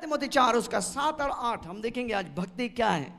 तिमोथी 4 उसका 7 और 8 हम देखेंगे आज भक्ति क्या है।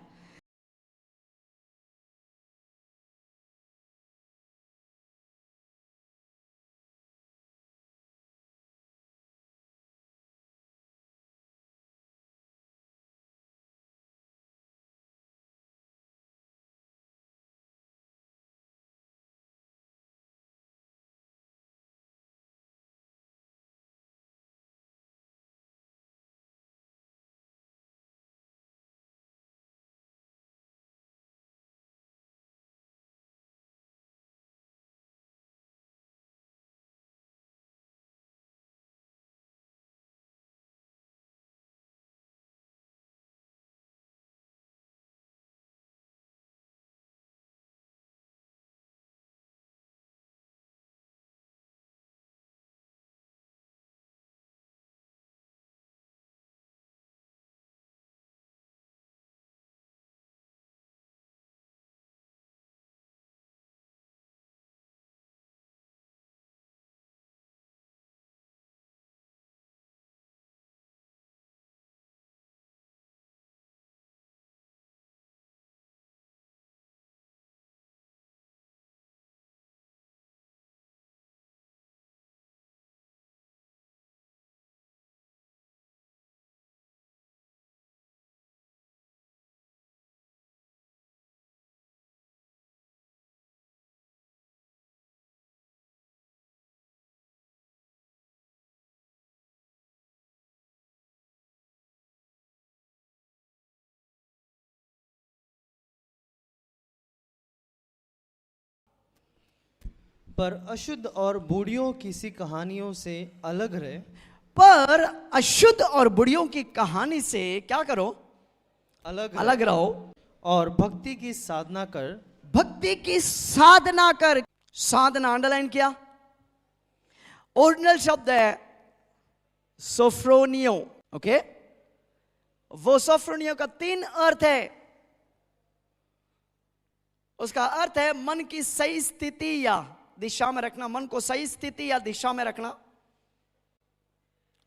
पर अशुद्ध और बूढ़ियों की सी कहानियों से अलग रहे। पर अशुद्ध और बुढ़ियों की कहानी से क्या करो? अलग रहो। और भक्ति की साधना कर। भक्ति की साधना कर। साधना अंडरलाइन किया। ओरिजिनल शब्द है सोफ्रोनियो। ओके, वो सोफ्रोनियो का 3 अर्थ है। उसका अर्थ है मन की सही स्थिति या दिशा में रखना, मन को सही स्थिति या दिशा में रखना।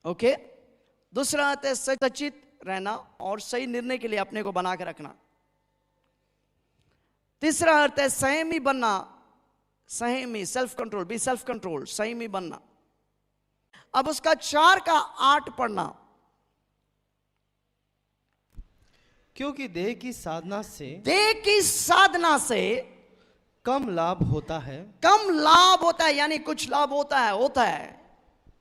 ओके, दूसरा अर्थ है सचेत रहना और सही निर्णय के लिए अपने को बना के रखना। तीसरा अर्थ है संयमी बनना, संयमी, self control, be self control, संयमी बनना। अब उसका 4 का 8 पढ़ना। क्योंकि देह की साधना से कम लाभ होता है। कम लाभ होता है, यानी कुछ लाभ होता है।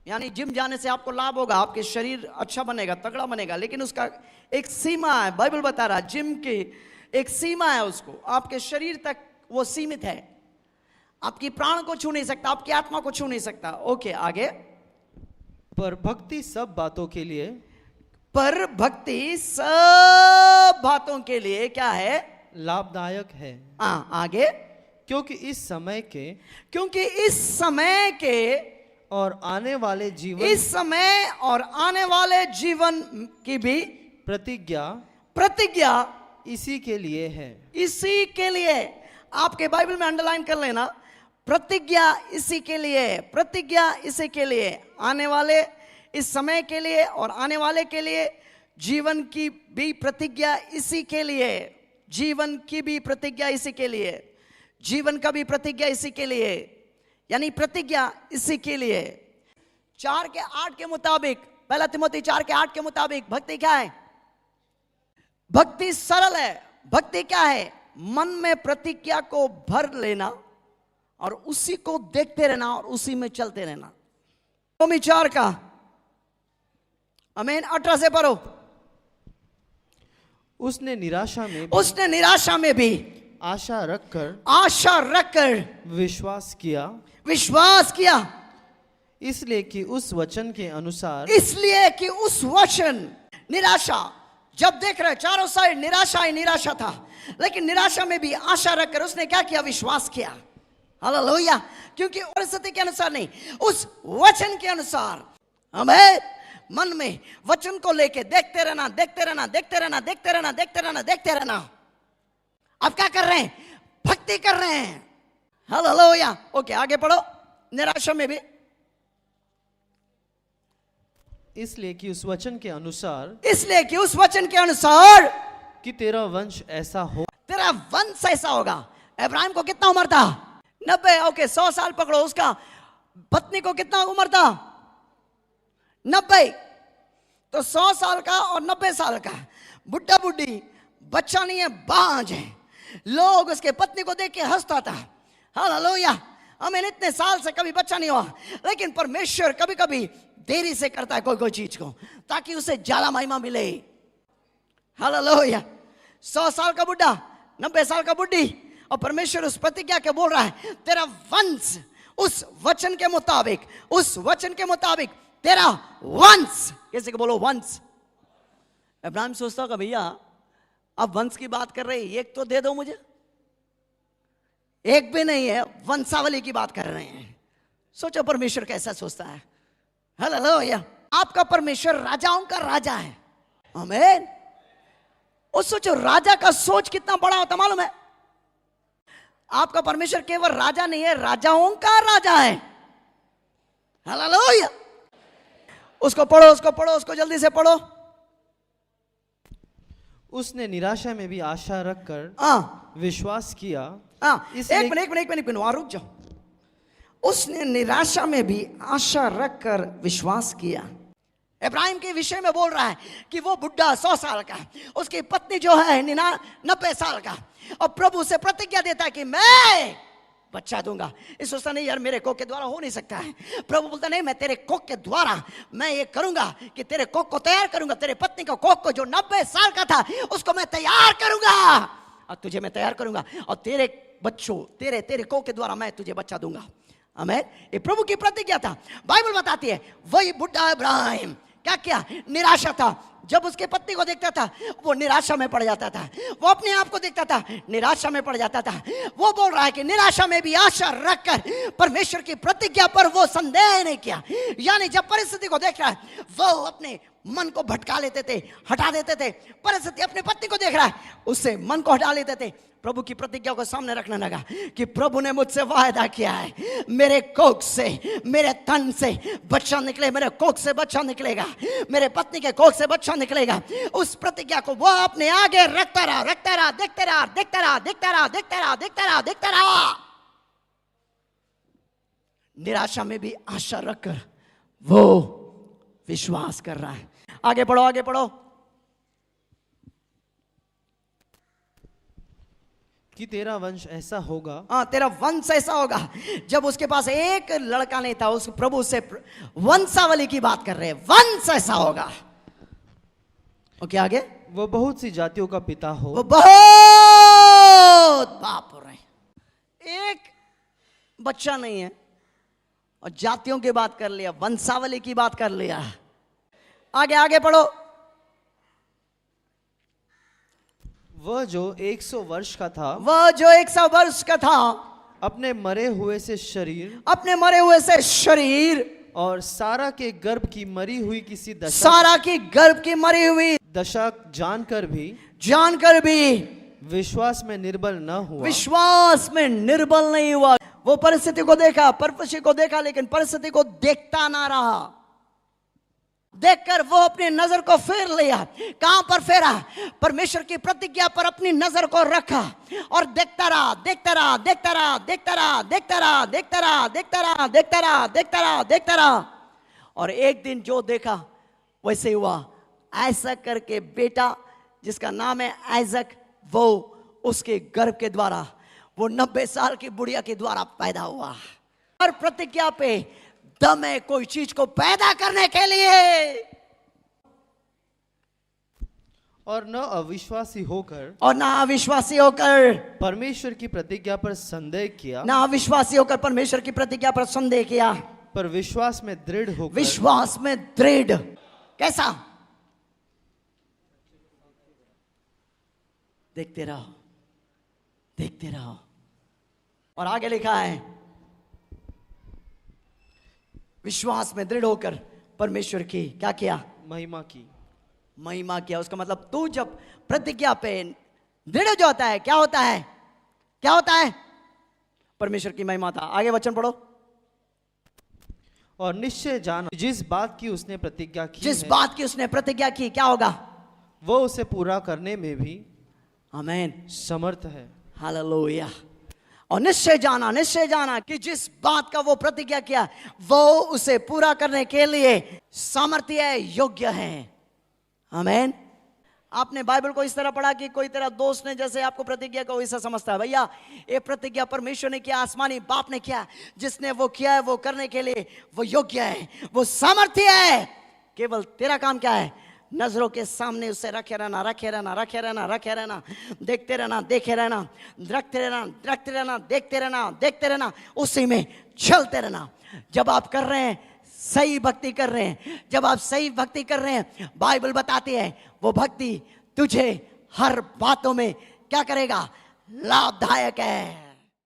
यानी जिम जाने से आपको लाभ होगा, आपके शरीर अच्छा बनेगा, तगड़ा बनेगा, लेकिन उसका एक सीमा है। बाइबल बता रहा है जिम की एक सीमा है, उसको आपके शरीर तक वो सीमित है। आपकी प्राण को छू नहीं सकता, आपकी आत्मा को छू नहीं सकता। ओके, आगे। पर भक्ति सब बातों के लिए, पर भक्ति सब बातों के लिए क्या है? लाभदायक है। आगे। क्योंकि इस समय के और आने वाले जीवन की भी प्रतिज्ञा इसी के लिए है। इसी के लिए। आपके बाइबल में अंडरलाइन कर लेना, प्रतिज्ञा इसी के लिए, प्रतिज्ञा इसी के लिए, आने वाले इस समय के लिए और आने वाले के लिए, जीवन की भी प्रतिज्ञा इसी के लिए, जीवन की भी प्रतिज्ञा इसी के लिए, जीवन का भी प्रतिज्ञा इसी के लिए, यानी प्रतिज्ञा इसी के लिए। 4 के 8 के मुताबिक, पहला तिमोथी 4 के 8 के मुताबिक भक्ति क्या है? भक्ति सरल है। भक्ति क्या है? मन में प्रतिज्ञा को भर लेना और उसी को देखते रहना और उसी में चलते रहना। रोमी 4 का आमीन 18 से पढ़ो। उसने निराशा में भी आशा रखकर विश्वास किया, इसलिए कि उस वचन के अनुसार, निराशा जब देख रहे चारों साइड निराशा ही निराशा था, लेकिन निराशा में भी आशा रखकर उसने क्या किया? विश्वास किया। हालेलुया। क्योंकि परिस्थिति के अनुसार नहीं, उस वचन के अनुसार। आमीन। मन में वचन को लेके देखते रहना। अब क्या कर रहे हैं? भक्ति कर रहे हैं। हालेलुया। ओके, आगे पढ़ो। निराशा में भी इसलिए कि उस वचन के अनुसार इसलिए कि उस वचन के अनुसार कि तेरा वंश ऐसा हो। तेरा वंश ऐसा होगा। इब्राहिम को कितना उम्र था? 90। ओके, 100 साल पकड़ो। उसका पत्नी को कितना उम्र था? 90। तो 100 साल का और 90 साल का, बुढ़ा बुढ़ी, बच्चा नहीं है, बांझ है। लोग उसके पत्नी को देख के हंसता था। हालेलुया, हमें इतने साल से कभी बच्चा नहीं हुआ। लेकिन परमेश्वर कभी कभी देरी से करता है कोई कोई चीज को, ताकि उसे ज्यादा महिमा मिले। हालेलुया। 100 साल का बुढ़ा, 90 साल का बुढ़ी, और परमेश्वर उस प्रतिज्ञा के बोल रहा है तेरा वंश उस वचन के मुताबिक, उस वचन के मुताबिक तेरा वंश। कैसे बोलो? वंश। इब्राहिम सोचता होगा भैया अब वंश की बात कर रहे, एक तो दे दो मुझे। एक भी नहीं है, वंशावली की बात कर रहे हैं। सोचो परमेश्वर कैसा सोचता है। हालेलुया। आपका परमेश्वर राजाओं का राजा है। आमीन। और सोचो राजा का सोच कितना बड़ा होता मालूम है? आपका परमेश्वर केवल राजा नहीं है, राजाओं का राजा है। हालेलुया। उसको पढ़ो, उसको पढ़ो, उसको जल्दी से पढ़ो। उसने निराशा में भी आशा रखकर विश्वास किया। एक मिनट वहां रुक जाओ। उसने निराशा में भी आशा रखकर विश्वास किया। इब्राहिम के विषय में बोल रहा है कि वो बुढ़ा 100 साल का, उसकी पत्नी जो है 90 साल का, और प्रभु से प्रतिज्ञा देता है कि मैं बच्चा दूंगा। इस सोचता नहीं यार मेरे कोख के द्वारा हो नहीं सकता है। प्रभु बोलता नहीं, मैं तेरे कोख के द्वारा मैं ये करूंगा कि तेरे कोख को तैयार करूंगा। तेरे पत्नी का कोख को जो 90 साल का था उसको मैं तैयार करूंगा, और तुझे मैं तैयार करूंगा, और तेरे बच्चों तेरे कोख के द्वारा मैं तुझे बच्चा दूंगा। आमीन। ये प्रभु की प्रतिज्ञा था। बाइबल बताती है वही बुढ़ा इब्राहिम क्या निराशा था। जब उसके पत्नी को देखता था वो निराशा में पड़ जाता था। वो अपने आप को देखता था, निराशा में पड़ जाता था। वो बोल रहा है कि निराशा में भी आशा रखकर परमेश्वर की प्रतिज्ञा पर वो संदेह नहीं किया। यानी जब परिस्थिति को देख रहा है वो अपने मन को भटका लेते थे, हटा देते थे। परिस्थिति अपने पत्नी को देख रहा है, उससे मन को हटा लेते थे। प्रभु की प्रतिज्ञा को सामने रखने लगा कि प्रभु ने मुझसे वायदा किया है मेरे कोख से, मेरे तन से बच्चा निकले, मेरे कोख से बच्चा निकलेगा, मेरे पत्नी के कोख से बच्चा निकलेगा। उस प्रतिज्ञा को वो अपने आगे रखता रहा, देखता रहा। निराशा में भी आशा रखकर वो विश्वास कर रहा है। आगे पढ़ो। कि तेरा वंश ऐसा होगा। तेरा वंश ऐसा होगा। जब उसके पास एक लड़का नहीं था, उस प्रभु से वंशावली की बात कर रहे हैं, वंश ऐसा होगा। ओके, आगे। वो बहुत सी जातियों का पिता हो। वो बहुत बाप हो रहे, एक बच्चा नहीं है और जातियों की बात कर लिया, वंशावली की बात कर लिया। आगे पढ़ो। वह जो 100 वर्ष का था, अपने मरे हुए से शरीर और सारा के गर्भ की मरी हुई किसी दशा जानकर भी विश्वास में निर्बल नहीं हुआ। वो परिस्थिति को देखा, लेकिन परिस्थिति को देखता ना रहा। देखकर वो अपनी नजर को फेर लिया। कहां पर फेरा? परमेश्वर की प्रतिज्ञा पर अपनी नजर को रखा और देखता रहा। और एक दिन जो देखा वैसे हुआ। ऐसा करके बेटा जिसका नाम है आइजक, वो उसके गर्भ के द्वारा, वो 90 साल की बुढ़िया के द्वारा पैदा हुआ। और प्रतिज्ञा पे दम है कोई चीज को पैदा करने के लिए। और न अविश्वासी होकर परमेश्वर की प्रतिज्ञा पर संदेह किया, पर विश्वास में दृढ़। कैसा? देखते रहो। और आगे लिखा है विश्वास में दृढ़ होकर परमेश्वर की क्या किया? महिमा किया। उसका मतलब तू जब प्रतिज्ञा पे दृढ़ हो जाता है, क्या होता है? परमेश्वर की महिमा था। आगे वचन पढ़ो। और निश्चय जाना जिस बात की उसने प्रतिज्ञा की जिस है, बात की उसने प्रतिज्ञा की, क्या होगा? वो उसे पूरा करने में भी आमीन, समर्थ है। हालेलुया। और निश्चय जाना कि जिस बात का वो प्रतिज्ञा किया वो उसे पूरा करने के लिए सामर्थ्य है, योग्य है। आमीन। आपने बाइबल को इस तरह पढ़ा कि कोई तेरा दोस्त ने जैसे आपको प्रतिज्ञा को वैसा समझता है। भैया, ये प्रतिज्ञा परमेश्वर ने किया, आसमानी बाप ने किया। जिसने वो किया है वो करने के लिए वो योग्य है, वो सामर्थ्य है। केवल तेरा काम क्या है? नजरों के सामने उसे रखे रहना, रखे रहना, रखे रहना, रखे रहना, देखते रहना, देखे रहना, रखते रहना, रखते रहना, देखते रहना, देखते रहना, उसी में चलते रहना। जब आप कर रहे हैं, सही भक्ति कर रहे हैं, जब आप सही भक्ति कर रहे हैं, बाइबल बताती है वो भक्ति तुझे हर बातों में क्या करेगा? लाभदायक है।